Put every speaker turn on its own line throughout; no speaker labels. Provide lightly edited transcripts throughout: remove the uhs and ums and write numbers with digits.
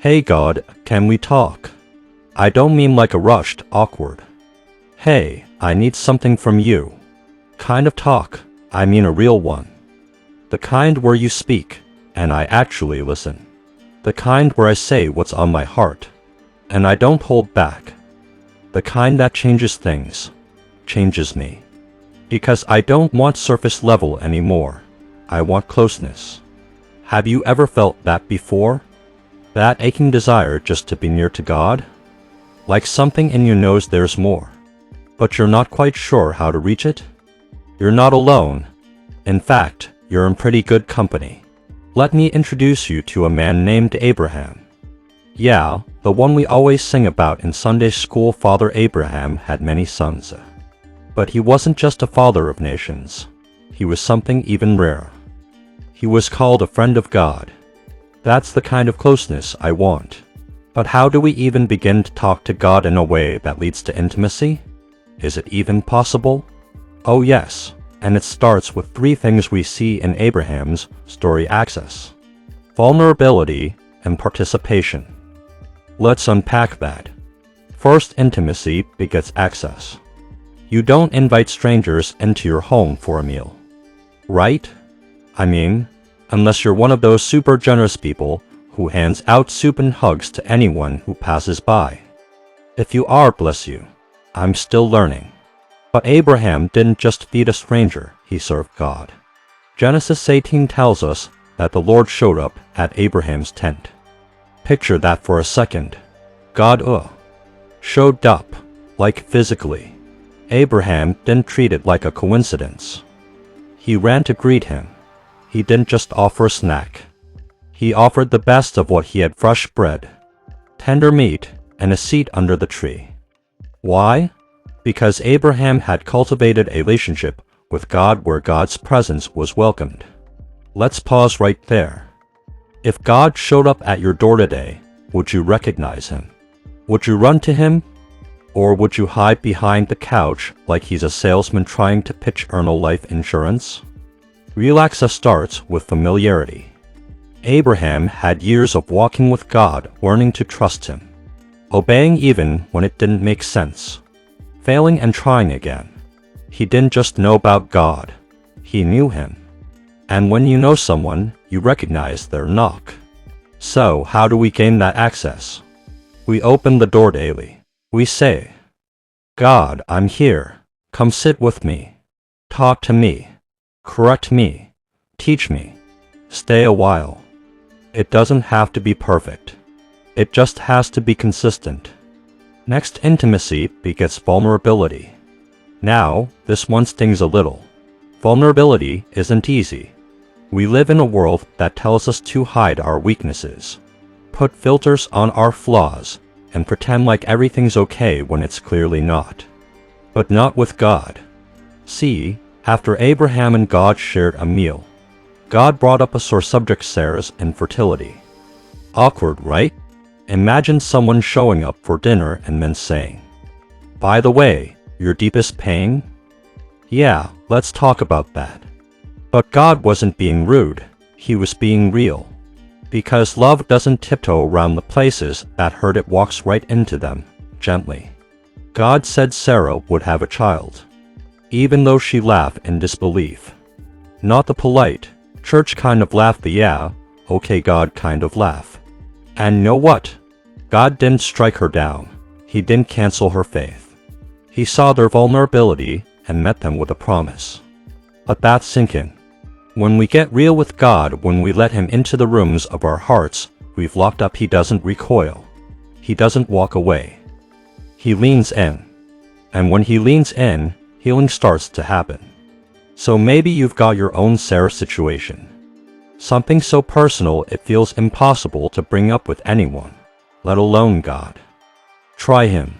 Hey God, can we talk? I don't mean like a rushed, awkward, "Hey, I need something from you" kind of talk. I mean a real one. The kind where you speak, and I actually listen. The kind where I say what's on my heart, and I don't hold back. The kind that changes things, changes me. Because I don't want surface level anymore. I want closeness. Have you ever felt that before? That aching desire just to be near to God? Like something in you knows there's more, but you're not quite sure how to reach it? You're not alone. In fact, you're in pretty good company. Let me introduce you to a man named Abraham. Yeah, the one we always sing about in Sunday school. Father Abraham had many sons. But he wasn't just a father of nations. He was something even rarer. He was called a friend of God. That's the kind of closeness I want. But how do we even begin to talk to God in a way that leads to intimacy? Is it even possible? Oh yes, and it starts with three things we see in Abraham's story: access, vulnerability, and participation. Let's unpack that. First, intimacy begets access. You don't invite strangers into your home for a meal, right? I mean, unless you're one of those super generous people who hands out soup and hugs to anyone who passes by. If you are, bless you. I'm still learning. But Abraham didn't just feed a stranger, he served God. Genesis 18 tells us that the Lord showed up at Abraham's tent. Picture that for a second. God showed up, like physically. Abraham didn't treat it like a coincidence. He ran to greet him. He didn't just offer a snack. He offered the best of what he had: fresh bread, tender meat, and a seat under the tree. Why? Because Abraham had cultivated a relationship with God where God's presence was welcomed. Let's pause right there. If God showed up at your door today, would you recognize him? Would you run to him? Or would you hide behind the couch like he's a salesman trying to pitch Earnal life insurance? Real access starts with familiarity. Abraham had years of walking with God, learning to trust him, obeying even when it didn't make sense, failing and trying again. He didn't just know about God, he knew him. And when you know someone, you recognize their knock. So how do we gain that access? We open the door daily. We say, "God, I'm here. Come sit with me. Talk to me. Correct me. Teach me. Stay a while." It doesn't have to be perfect. It just has to be consistent. Next, intimacy begets vulnerability. Now, this one stings a little. Vulnerability isn't easy. We live in a world that tells us to hide our weaknesses, put filters on our flaws, and pretend like everything's okay when it's clearly not. But not with God. See, after Abraham and God shared a meal, God brought up a sore subject: Sarah's infertility. Awkward, right? Imagine someone showing up for dinner and then saying, "By the way, your deepest pain?" Yeah, let's talk about that. But God wasn't being rude, he was being real. Because love doesn't tiptoe around the places that hurt, it walks right into them, gently. God said Sarah would have a child, even though she laughed in disbelief. Not the polite, church kind of laugh, the "yeah, okay God" kind of laugh. And know what? God didn't strike her down. He didn't cancel her faith. He saw their vulnerability and met them with a promise. Let that sink in. When we get real with God, when we let him into the rooms of our hearts we've locked up, he doesn't recoil. He doesn't walk away. He leans in. And when he leans in, healing starts to happen. So maybe you've got your own Sarah situation. Something so personal it feels impossible to bring up with anyone, let alone God. Try him.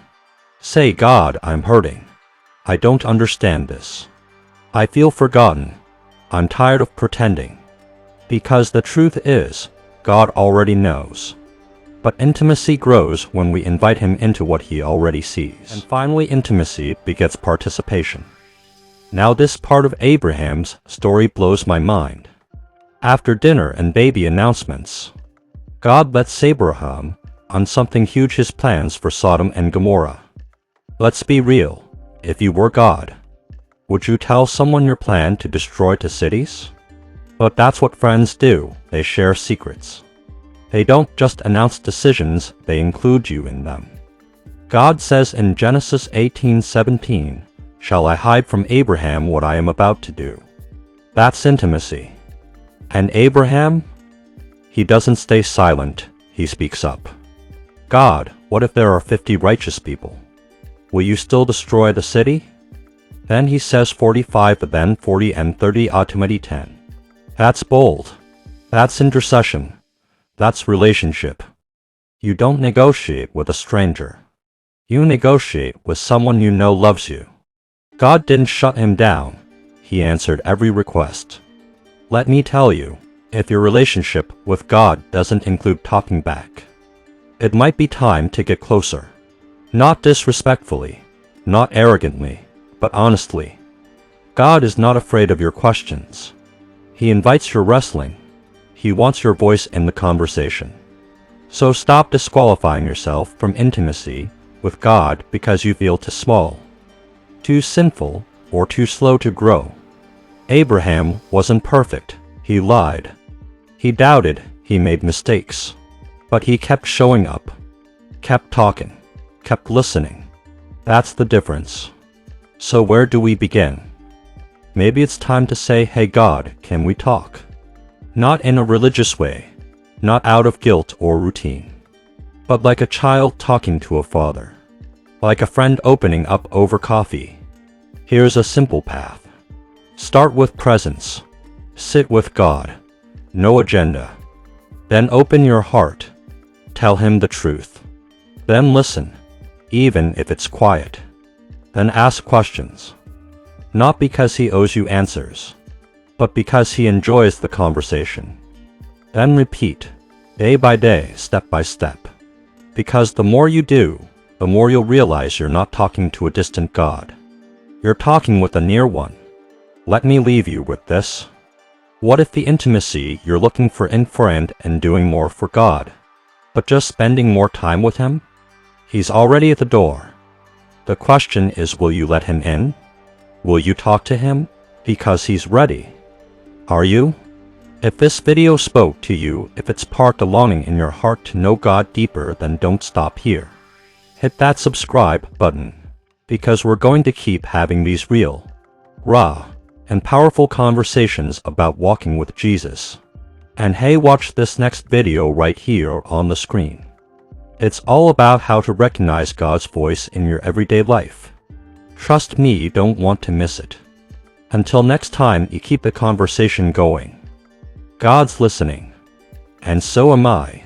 Say, "God, I'm hurting. I don't understand this. I feel forgotten. I'm tired of pretending." Because the truth is, God already knows. But intimacy grows when we invite him into what he already sees. And finally, intimacy begets participation. Now this part of Abraham's story blows my mind. After dinner and baby announcements, God lets Abraham on something huge, his plans for Sodom and Gomorrah. Let's be real. If you were God, would you tell someone your plan to destroy two cities? But that's what friends do. They share secrets. They don't just announce decisions, they include you in them. God says in Genesis 18:17, "Shall I hide from Abraham what I am about to do?" That's intimacy. And Abraham? He doesn't stay silent, he speaks up. God, what if there are 50 righteous people? Will you still destroy the city? Then he says 45, but then 40 and 30 ultimately 10. That's bold. That's intercession. That's relationship. You don't negotiate with a stranger. You negotiate with someone you know loves you. God didn't shut him down. He answered every request. Let me tell you, if your relationship with God doesn't include talking back, it might be time to get closer. Not disrespectfully, not arrogantly, but honestly. God is not afraid of your questions. He invites your wrestling. He wants your voice in the conversation. So stop disqualifying yourself from intimacy with God because you feel too small, too sinful, or too slow to grow. Abraham wasn't perfect. He lied. He doubted. He made mistakes. But he kept showing up, kept talking, kept listening. That's the difference. So where do we begin? Maybe it's time to say, "Hey God, can we talk?" Not in a religious way, not out of guilt or routine, but like a child talking to a father, like a friend opening up over coffee. Here's a simple path. Start with presence. Sit with God. No agenda. Then open your heart. Tell him the truth. Then listen, even if it's quiet. Then ask questions. Not because he owes you answers, but because he enjoys the conversation. Then repeat, day by day, step by step. Because the more you do, the more you'll realize you're not talking to a distant God. You're talking with a near one. Let me leave you with this. What if the intimacy you're looking for in friend and doing more for God, but just spending more time with him? He's already at the door. The question is, will you let him in? Will you talk to him? Because he's ready. Are you? If this video spoke to you, if it sparked a longing in your heart to know God deeper, then don't stop here. Hit that subscribe button, because we're going to keep having these real, raw, and powerful conversations about walking with Jesus. And hey, watch this next video right here on the screen. It's all about how to recognize God's voice in your everyday life. Trust me, you don't want to miss it. Until next time, you keep the conversation going. God's listening. And so am I.